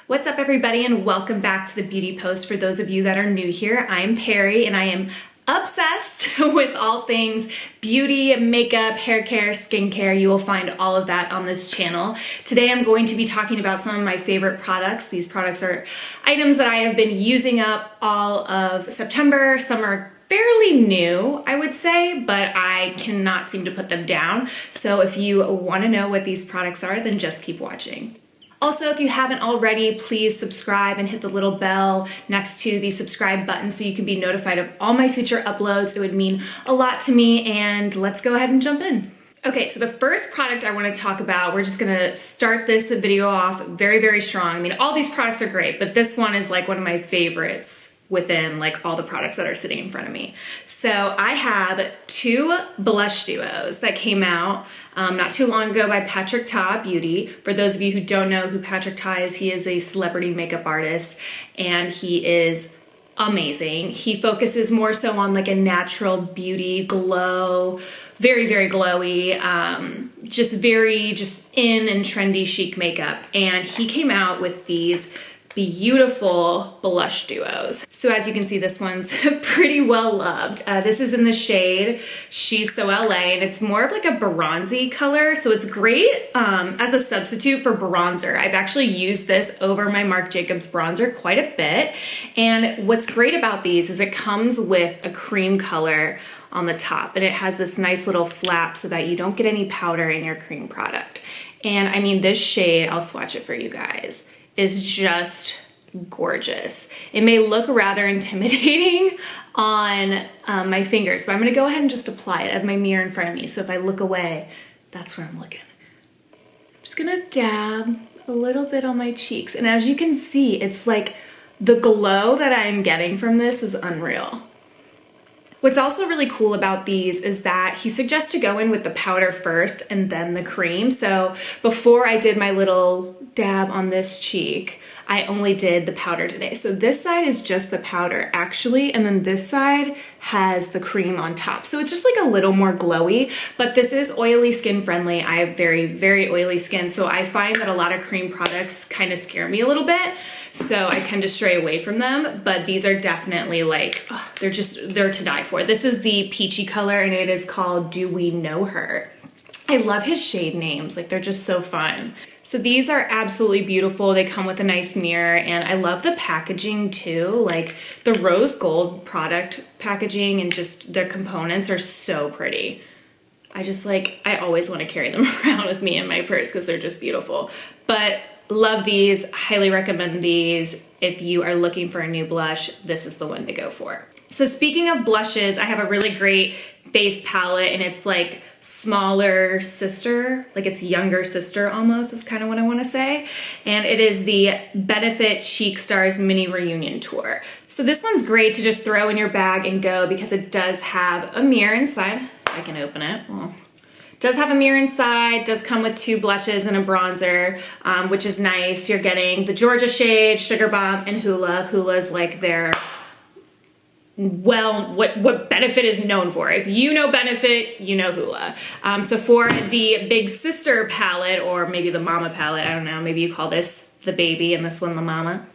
What's up everybody and welcome back to the Beauty Post. For those of you that are new here, I'm Perry and I am obsessed with all things beauty, makeup, hair care, skincare. You will find all of that on this channel. Today I'm going to be talking about some of my favorite products. These products are items that I have been using up all of September. Some are fairly new, I would say, but I cannot seem to put them down. So if you want to know what these products are, then just keep watching. Also, if you haven't already, please subscribe and hit the little bell next to the subscribe button so you can be notified of all my future uploads. It would mean a lot to me, and let's go ahead and jump in. Okay, so the first product I want to talk about, we're just gonna start this video off very, very strong. I mean, all these products are great, but this one is like one of my favorites within like all the products that are sitting in front of me. So I have two blush duos that came out not too long ago by Patrick Ta Beauty. For those of you who don't know who Patrick Ta is, he is a celebrity makeup artist and he is amazing. He focuses more so on like a natural beauty glow, very, very glowy, just in and trendy chic makeup. And he came out with these beautiful blush duos. So as you can see, this one's pretty well loved. This is in the shade She's So LA, and it's more of like a bronzy color. So it's great as a substitute for bronzer. I've actually used this over my Marc Jacobs bronzer quite a bit. And what's great about these is it comes with a cream color on the top, and it has this nice little flap so that you don't get any powder in your cream product. And I mean, this shade, I'll swatch it for you guys, is just gorgeous. It may look rather intimidating on my fingers, but I'm gonna go ahead and just apply it. I have my mirror in front of me, so if I look away, that's where I'm looking. I'm just gonna dab a little bit on my cheeks, and as you can see, it's like the glow that I'm getting from this is unreal. What's also really cool about these is that he suggests to go in with the powder first and then the cream. So before I did my little dab on this cheek, I only did the powder today. So this side is just the powder actually, and then this side has the cream on top. So it's just like a little more glowy, but this is oily skin friendly. I have very, very oily skin, so I find that a lot of cream products kind of scare me a little bit. So I tend to stray away from them, but these are definitely like, oh, they're to die for. This is the peachy color and it is called Do We Know Her. I love his shade names, like they're just so fun. So these are absolutely beautiful. They come with a nice mirror and I love the packaging too. Like the rose gold product packaging and just their components are so pretty. I always want to carry them around with me in my purse because they're just beautiful. But love these, highly recommend these. If you are looking for a new blush, this is the one to go for. So speaking of blushes, I have a really great base palette and it's like smaller sister, like it's younger sister almost is kind of what I want to say. And it is the Benefit Cheek Stars Mini Reunion Tour. So this one's great to just throw in your bag and go because it does have a mirror inside. I can open it. Well, does have a mirror inside, does come with two blushes and a bronzer, which is nice. You're getting the Georgia shade, Sugar Bomb, and Huda. Huda's like their, well, what Benefit is known for. If you know Benefit, you know Huda. So for the Big Sister palette, or maybe the Mama palette, I don't know, maybe you call this the baby and this one the mama.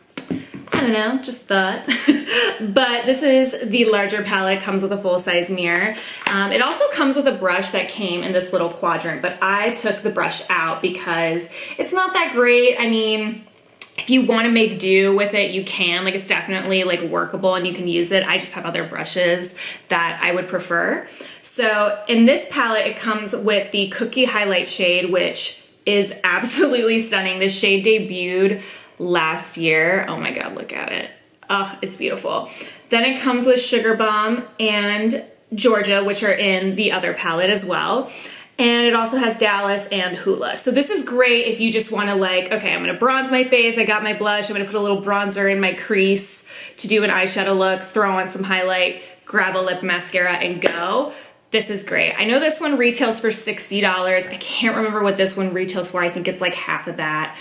I don't know, just thought. But this is the larger palette, comes with a full-size mirror. It also comes with a brush that came in this little quadrant, but I took the brush out because it's not that great. I mean, if you want to make do with it, you can. Like, it's definitely like workable and you can use it. I just have other brushes that I would prefer. So in this palette, it comes with the Cookie Highlight shade, which is absolutely stunning. This shade debuted last year. Oh my God, look at it. Oh, it's beautiful. Then it comes with Sugar Bomb and Georgia, which are in the other palette as well. And it also has Dallas and Huda. So this is great if you just wanna like, okay, I'm gonna bronze my face, I got my blush, I'm gonna put a little bronzer in my crease to do an eyeshadow look, throw on some highlight, grab a lip mascara and go. This is great. I know this one retails for $60. I can't remember what this one retails for. I think it's like half of that.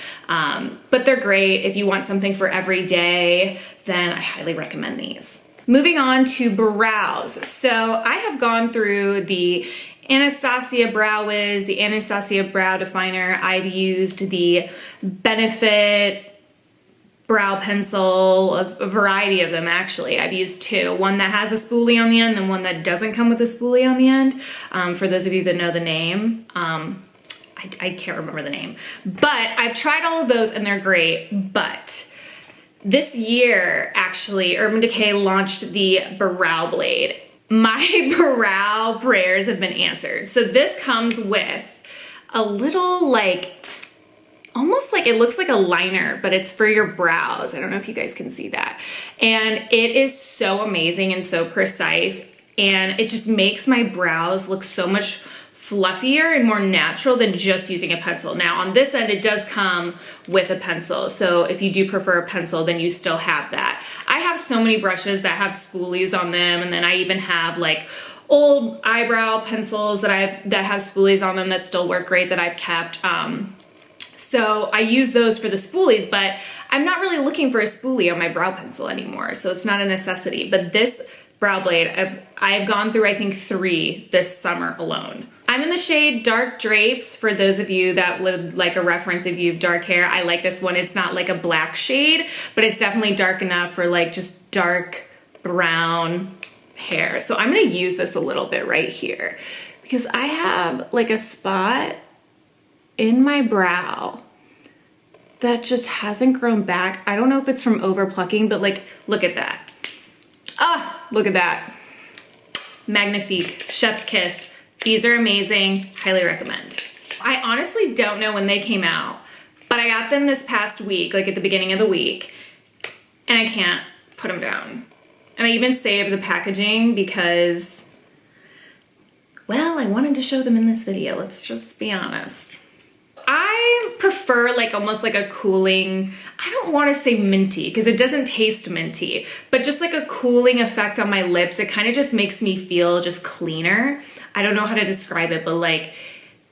But they're great. If you want something for every day, then I highly recommend these. Moving on to brows. So I have gone through the Anastasia Brow Wiz, the Anastasia Brow Definer. I've used the Benefit brow pencil, a variety of them actually. I've used two, one that has a spoolie on the end and one that doesn't come with a spoolie on the end. For those of you that know the name, I can't remember the name, but I've tried all of those and they're great. But this year, actually, Urban Decay launched the Brow Blade. My brow prayers have been answered. So this comes with a little like, almost like, it looks like a liner, but it's for your brows. I don't know if you guys can see that. And it is so amazing and so precise. And it just makes my brows look so much fluffier and more natural than just using a pencil. Now on this end, it does come with a pencil. So if you do prefer a pencil, then you still have that. I have so many brushes that have spoolies on them. And then I even have like old eyebrow pencils that have spoolies on them that still work great that I've kept. So I use those for the spoolies, but I'm not really looking for a spoolie on my brow pencil anymore. So it's not a necessity, but this brow blade, I've gone through, I think 3 this summer alone. I'm in the shade Dark Drapes. For those of you that would like a reference if you have dark hair, I like this one. It's not like a black shade, but it's definitely dark enough for like just dark brown hair. So I'm gonna use this a little bit right here because I have like a spot in my brow that just hasn't grown back. I don't know if it's from over plucking, but like, look at that. Ah, look at that. Magnifique, chef's kiss. These are amazing, highly recommend. I honestly don't know when they came out, but I got them this past week, like at the beginning of the week, and I can't put them down. And I even saved the packaging because, well, I wanted to show them in this video, let's just be honest. I prefer like almost like a cooling, I don't want to say minty because it doesn't taste minty, but just like a cooling effect on my lips. It kind of just makes me feel just cleaner. I don't know how to describe it, but like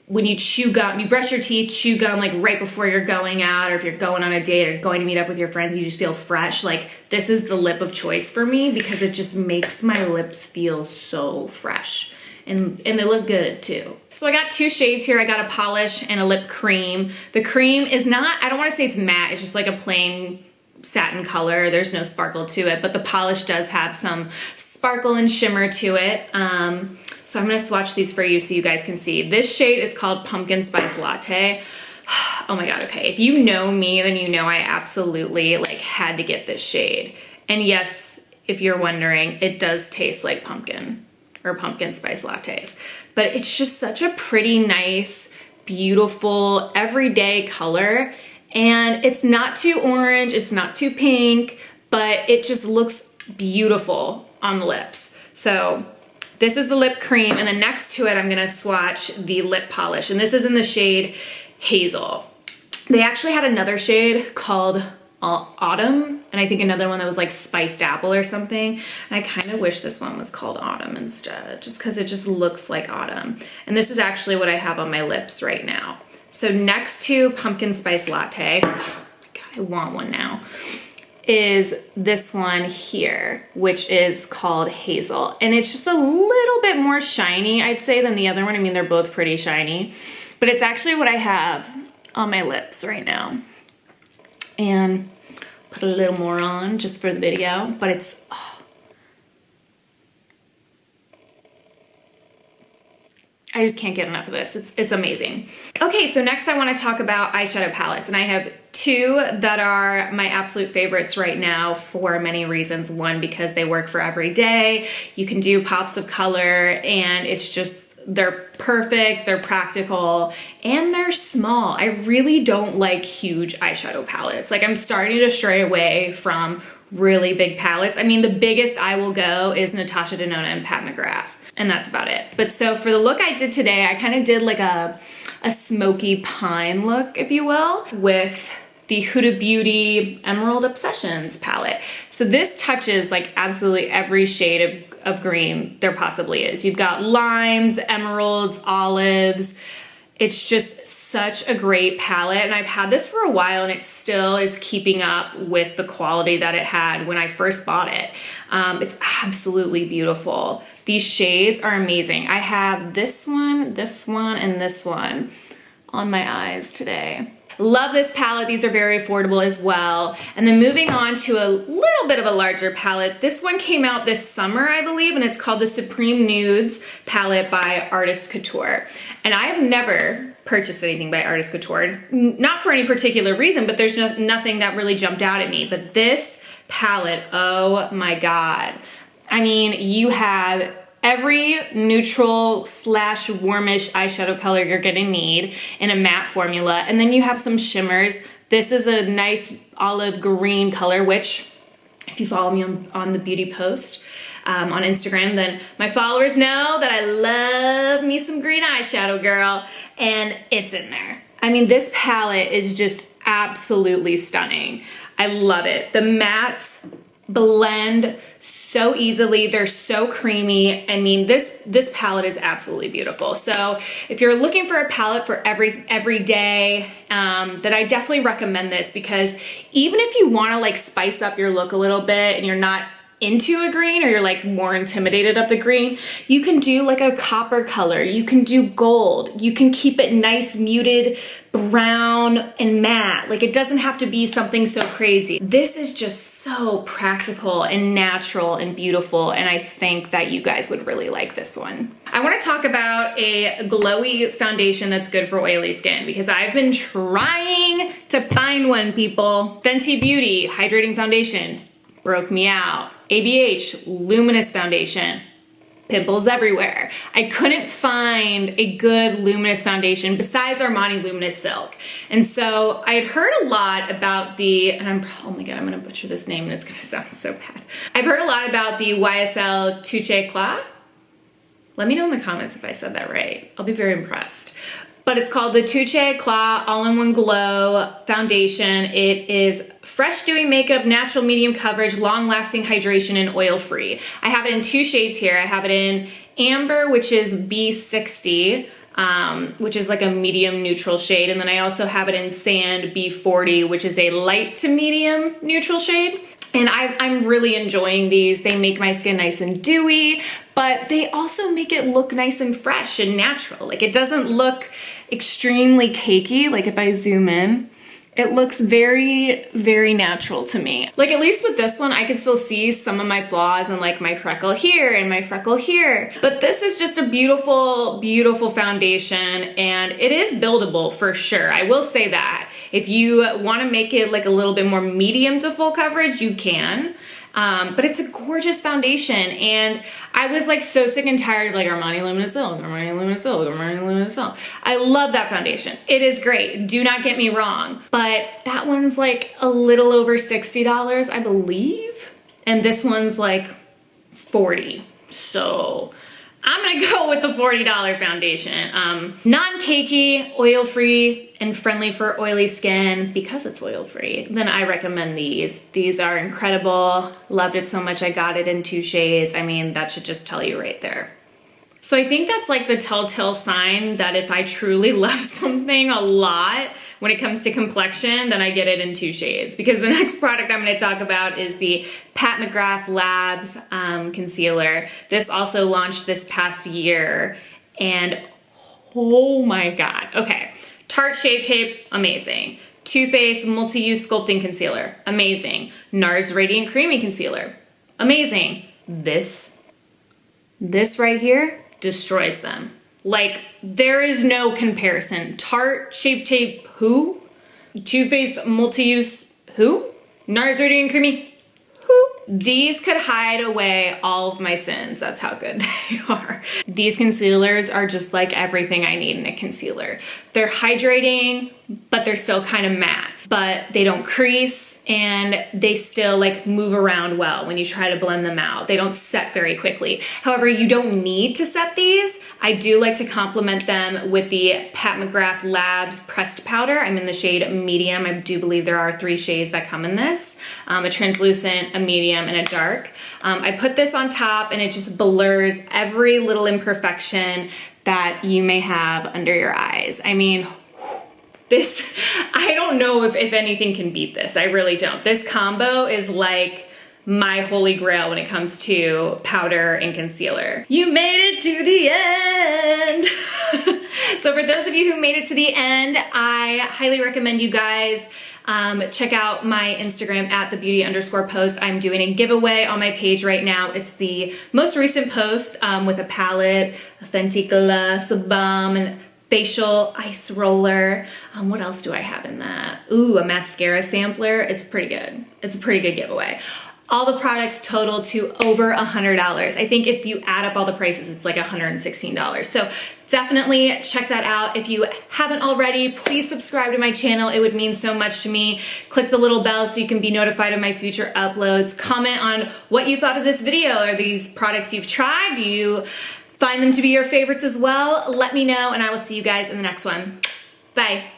when you chew gum, you brush your teeth, chew gum like right before you're going out, or if you're going on a date or going to meet up with your friends, you just feel fresh. Like this is the lip of choice for me because it just makes my lips feel so fresh. And they look good too. So I got 2 shades here. I got a polish and a lip cream. The cream is not, I don't want to say it's matte, it's just like a plain satin color. There's no sparkle to it, but the polish does have some sparkle and shimmer to it. So I'm gonna swatch these for you so you guys can see. This shade is called Pumpkin Spice Latte. Oh my God, okay. If you know me, then you know I absolutely like had to get this shade. And yes, if you're wondering, it does taste like pumpkin or pumpkin spice lattes, but it's just such a pretty, nice, beautiful, everyday color. And it's not too orange, it's not too pink, but it just looks beautiful on the lips. So this is the lip cream, and then next to it, I'm gonna swatch the lip polish, and this is in the shade Hazel. They actually had another shade called Autumn, and I think another one that was like spiced apple or something. And I kind of wish this one was called Autumn instead, just because it just looks like autumn. And this is actually what I have on my lips right now. So next to Pumpkin Spice Latte, oh my God, I want one now, is this one here, which is called Hazel. And it's just a little bit more shiny, I'd say, than the other one. I mean, they're both pretty shiny, but it's actually what I have on my lips right now. And put a little more on just for the video, but it's, oh. I just can't get enough of this. It's amazing. Okay, so next I want to talk about eyeshadow palettes, and I have 2 that are my absolute favorites right now for many reasons. One, because they work for every day. You can do pops of color, and it's just, they're perfect, they're practical, and they're small. I really don't like huge eyeshadow palettes. Like, I'm starting to stray away from really big palettes. I mean, the biggest I will go is Natasha Denona and Pat McGrath, and that's about it. But so for the look I did today, I kind of did like a smoky pine look, if you will, with the Huda Beauty Emerald Obsessions palette. So this touches like absolutely every shade of green there possibly is. You've got limes, emeralds, olives. It's just such a great palette, and I've had this for a while and it still is keeping up with the quality that it had when I first bought it. It's absolutely beautiful. These shades are amazing. I have this one, and this one on my eyes today. Love this palette. These are very affordable as well. And then moving on to a little bit of a larger palette. This one came out this summer, I believe, and it's called the Supreme Nudes palette by Artist Couture. And I have never purchased anything by Artist Couture, not for any particular reason, but there's nothing that really jumped out at me. But this palette, oh my God. I mean, you have every neutral slash warmish eyeshadow color you're gonna need in a matte formula. And then you have some shimmers. This is a nice olive green color, which if you follow me on the beauty post on Instagram, then my followers know that I love me some green eyeshadow, girl, and it's in there. I mean, this palette is just absolutely stunning. I love it. The mattes blend so easily. They're so creamy. I mean, this palette is absolutely beautiful. So if you're looking for a palette for every day, then I definitely recommend this, because even if you want to like spice up your look a little bit and you're not into a green, or you're like more intimidated of the green, you can do like a copper color, you can do gold, you can keep it nice, muted, brown and matte. Like, it doesn't have to be something so crazy. This is just so practical and natural and beautiful, and I think that you guys would really like this one. I want to talk about a glowy foundation that's good for oily skin, because I've been trying to find one, people. Fenty Beauty Hydrating Foundation broke me out. ABH Luminous Foundation, pimples everywhere. I couldn't find a good luminous foundation besides Armani Luminous Silk. And so I had heard a lot about the, and oh my God, I'm gonna butcher this name and it's gonna sound so bad. I've heard a lot about the YSL Touche Eclat. Let me know in the comments if I said that right. I'll be very impressed. But it's called the Touche Eclat All-in-One Glow Foundation. It is fresh, dewy makeup, natural medium coverage, long-lasting hydration, and oil-free. I have it in two shades here. I have it in Amber, which is B60, which is like a medium neutral shade. And then I also have it in Sand B40, which is a light to medium neutral shade. And I'm really enjoying these. They make my skin nice and dewy, but they also make it look nice and fresh and natural. Like, it doesn't look extremely cakey. Like, if I zoom in, it looks very, very natural to me. Like, at least with this one, I can still see some of my flaws and like my freckle here and my freckle here. But this is just a beautiful, beautiful foundation, and it is buildable for sure. I will say that. If you want to make it like a little bit more medium to full coverage, you can. But it's a gorgeous foundation, and I was like so sick and tired of like Armani Luminous Silk, Armani Luminous Silk, Armani Luminous Silk. I love that foundation. It is great, do not get me wrong, but that one's like a little over $60, I believe, and this one's like $40. So I'm gonna go with the $40 foundation. Non-cakey, oil-free, and friendly for oily skin. Because it's oil-free, then I recommend these. These are incredible. Loved it so much I got it in two shades. I mean, that should just tell you right there. So I think that's like the telltale sign that if I truly love something a lot when it comes to complexion, then I get it in two shades. Because the next product I'm gonna talk about is the McGrath Labs concealer. This also launched this past year, and oh my God. Okay, Tarte Shape Tape, amazing. Too Faced Multi-Use Sculpting Concealer, amazing. NARS Radiant Creamy Concealer, amazing. This right here destroys them. Like, there is no comparison. Tarte Shape Tape, who? Too Faced Multi-Use, who? NARS Radiant Creamy, who? These could hide away all of my sins. That's how good they are. These concealers are just like everything I need in a concealer. They're hydrating, but they're still kind of matte, but they don't crease, and they still like move around well when you try to blend them out. They don't set very quickly. However, you don't need to set these. I do like to complement them with the McGrath Labs pressed powder. I'm in the shade medium. I do believe there are 3 shades that come in this. A translucent, a medium, and a dark. I put this on top, and it just blurs every little imperfection that you may have under your eyes. I mean, this, I don't know if anything can beat this. I really don't. This combo is like my holy grail when it comes to powder and concealer. You made it to the end. So for those of you who made it to the end, I highly recommend you guys check out my Instagram at @thebeauty_post. I'm doing a giveaway on my page right now. It's the most recent post with a palette, a Fenticula, Sabum, and facial ice roller. What else do I have in that? Ooh, a mascara sampler. It's pretty good. It's a pretty good giveaway. All the products total to over $100. I think if you add up all the prices, it's like $116. So definitely check that out. If you haven't already, please subscribe to my channel. It would mean so much to me. Click the little bell so you can be notified of my future uploads. Comment on what you thought of this video. Are these products you've tried? Do you find them to be your favorites as well? Let me know, and I will see you guys in the next one. Bye.